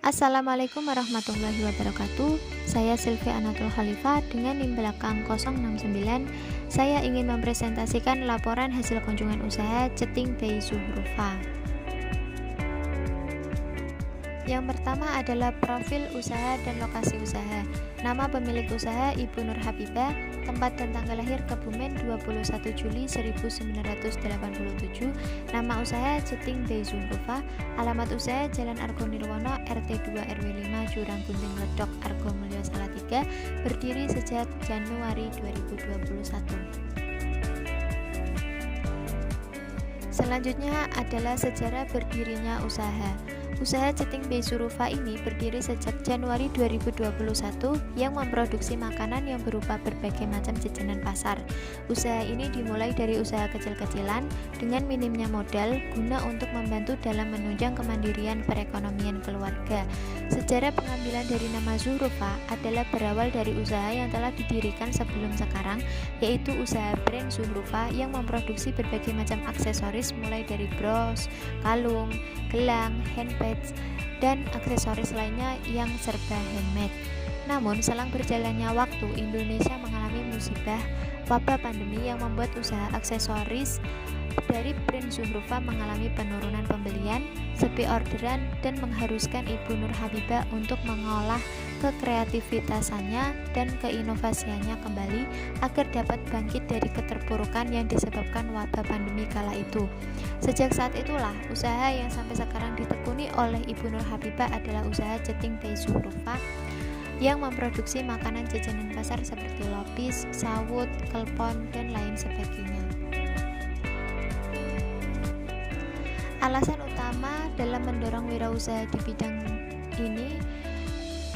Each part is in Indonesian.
Assalamualaikum warahmatullahi wabarakatuh. Saya Silvi Anatul Khalifah dengan NIM belakang 069. Saya ingin mempresentasikan laporan hasil kunjungan usaha Ceting by Zuhrufa. Yang pertama adalah profil usaha dan lokasi usaha. Nama pemilik usaha Ibu Nur Habibah, tempat dan tanggal lahir Kebumen 21 Juli 1987, nama usaha Ceting by Zuhrufa, alamat usaha Jalan Argo Nirwono RT 2 RW 5 Jurang Gunting Ledok Argo Mulyo Salatiga, berdiri sejak Januari 2021. Selanjutnya adalah sejarah berdirinya usaha. Usaha Ceting by Zuhrufa ini berdiri sejak Januari 2021 yang memproduksi makanan yang berupa berbagai macam jajanan pasar. Usaha ini dimulai dari usaha kecil-kecilan dengan minimnya modal guna untuk membantu dalam menunjang kemandirian perekonomian keluarga. Sejarah pengambilan dari nama Zuhrufa adalah berawal dari usaha yang telah didirikan sebelum sekarang, yaitu usaha brand Zuhrufa yang memproduksi berbagai macam aksesoris mulai dari bros, kalung, gelang, handbag, dan aksesoris lainnya yang serba handmade. Namun, selang berjalannya waktu, Indonesia mengalami musibah wabah pandemi yang membuat usaha aksesoris dari brand Zuhrufa mengalami penurunan pembelian, sepi orderan, dan mengharuskan Ibu Nur Habibah untuk mengolah kekreativitasannya dan keinovasiannya kembali agar dapat bangkit dari keterpurukan yang disebabkan wabah pandemi kala itu. Sejak saat itulah, usaha yang sampai sekarang ditekuni oleh Ibu Nur Habibah adalah usaha Ceting by Zuhrufa yang memproduksi makanan jajanan pasar seperti lopis, sawut, kelpon, dan lain sebagainya. Alasan utama dalam mendorong wirausaha di bidang ini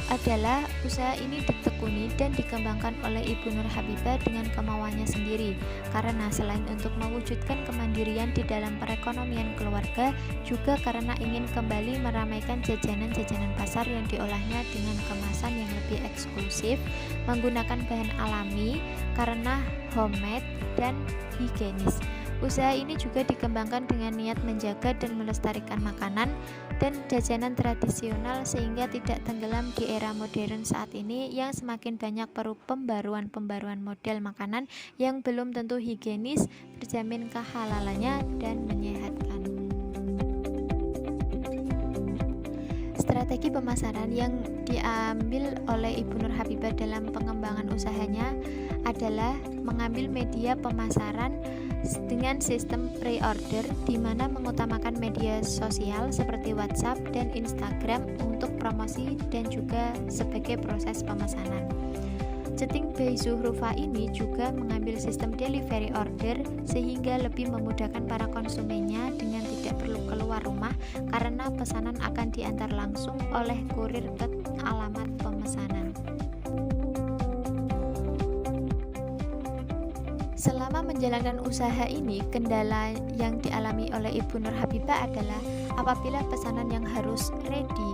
adalah usaha ini ditekuni dan dikembangkan oleh Ibu Nur Habibah dengan kemauannya sendiri, karena selain untuk mewujudkan kemandirian di dalam perekonomian keluarga, juga karena ingin kembali meramaikan jajanan-jajanan pasar yang diolahnya dengan kemasan yang lebih eksklusif, menggunakan bahan alami karena homemade dan higienis. Usaha ini juga dikembangkan dengan niat menjaga dan melestarikan makanan dan jajanan tradisional sehingga tidak tenggelam di era modern saat ini yang semakin banyak perlu pembaruan model makanan yang belum tentu higienis, terjamin kehalalannya, dan menyehatkan. Strategi pemasaran yang diambil oleh Ibu Nur Habibah dalam pengembangan usahanya adalah mengambil media pemasaran dengan sistem pre-order, di mana mengutamakan media sosial seperti WhatsApp dan Instagram untuk promosi dan juga sebagai proses pemesanan. Ceting by Zuhrufa ini juga mengambil sistem delivery order sehingga lebih memudahkan para konsumennya dengan tidak perlu keluar rumah karena pesanan akan diantar langsung oleh kurir ke alamat pemesanan. Selama menjalankan usaha ini, kendala yang dialami oleh Ibu Nur Habibah adalah apabila pesanan yang harus ready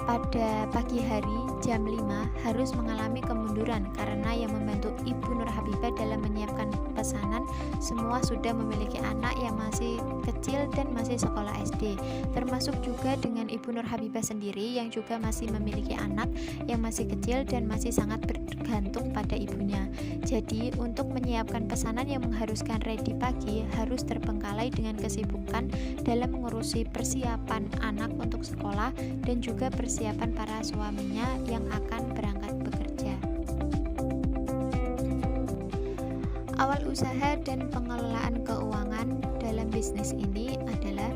pada pagi hari jam 5 harus mengalami kemunduran karena yang membantu Ibu Nur Habibah dalam menyiapkan pesanan semua sudah memiliki anak yang masih kecil dan masih sekolah SD, termasuk juga dengan Ibu Nur Habibah sendiri yang juga masih memiliki anak yang masih kecil dan masih sangat bergantung pada ibunya. Jadi untuk menyiapkan pesanan yang mengharuskan ready pagi harus terbengkalai dengan kesibukan dalam mengurusi persiapan anak untuk sekolah dan juga persiapan para suaminya yang akan berangkat bekerja. Awal usaha dan pengelolaan keuangan dalam bisnis ini adalah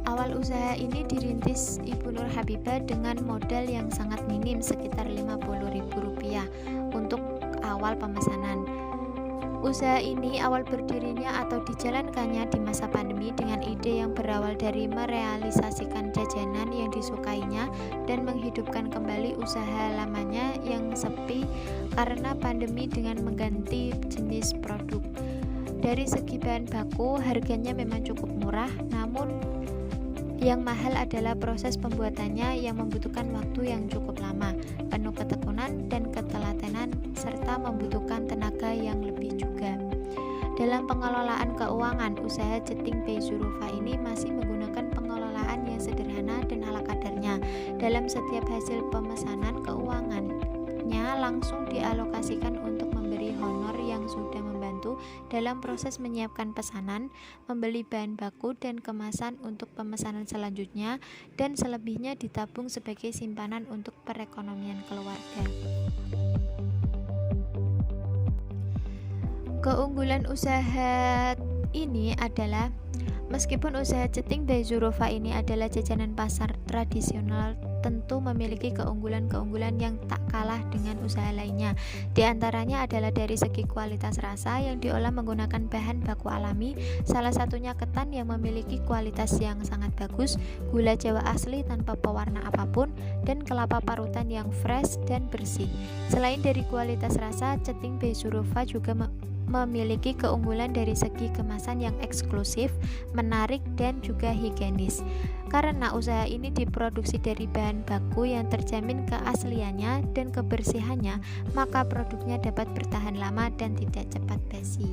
awal usaha ini dirintis Ibu Nur Habibah dengan modal yang sangat minim sekitar Rp50.000 untuk awal pemesanan. Usaha ini awal berdirinya atau dijalankannya di masa pandemi dengan ide yang berawal dari merealisasikan jajanan yang disukainya dan menghidupkan kembali usaha lamanya yang sepi karena pandemi dengan mengganti jenis produk. Dari segi bahan baku, harganya memang cukup murah, namun yang mahal adalah proses pembuatannya yang membutuhkan waktu yang cukup lama, penuh ketekunan dan ketelatenan, serta membutuhkan tenaga yang lebih juga. Dalam pengelolaan keuangan, usaha Ceting by Zuhrufa ini masih menggunakan pengelolaan yang sederhana dan ala kadarnya. Dalam setiap hasil pemesanan, keuangannya langsung dialokasikan untuk memberi honor yang sudah membantu dalam proses menyiapkan pesanan, membeli bahan baku dan kemasan untuk pemesanan selanjutnya, dan selebihnya ditabung sebagai simpanan untuk perekonomian keluarga. Keunggulan usaha ini adalah meskipun usaha Ceting by Zulfa ini adalah jajanan pasar tradisional, tentu memiliki keunggulan-keunggulan yang tak kalah dengan usaha lainnya. Di antaranya adalah dari segi kualitas rasa yang diolah menggunakan bahan baku alami, salah satunya ketan yang memiliki kualitas yang sangat bagus, gula Jawa asli tanpa pewarna apapun, dan kelapa parutan yang fresh dan bersih. Selain dari kualitas rasa, Ceting by Zulfa juga memiliki keunggulan dari segi kemasan yang eksklusif, menarik, dan juga higienis. Karena usaha ini diproduksi dari bahan baku yang terjamin keasliannya dan kebersihannya, maka produknya dapat bertahan lama dan tidak cepat basi.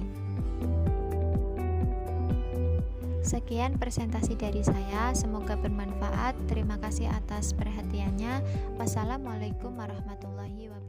Sekian presentasi dari saya, semoga bermanfaat. Terima kasih atas perhatiannya. Wassalamualaikum warahmatullahi wabarakatuh.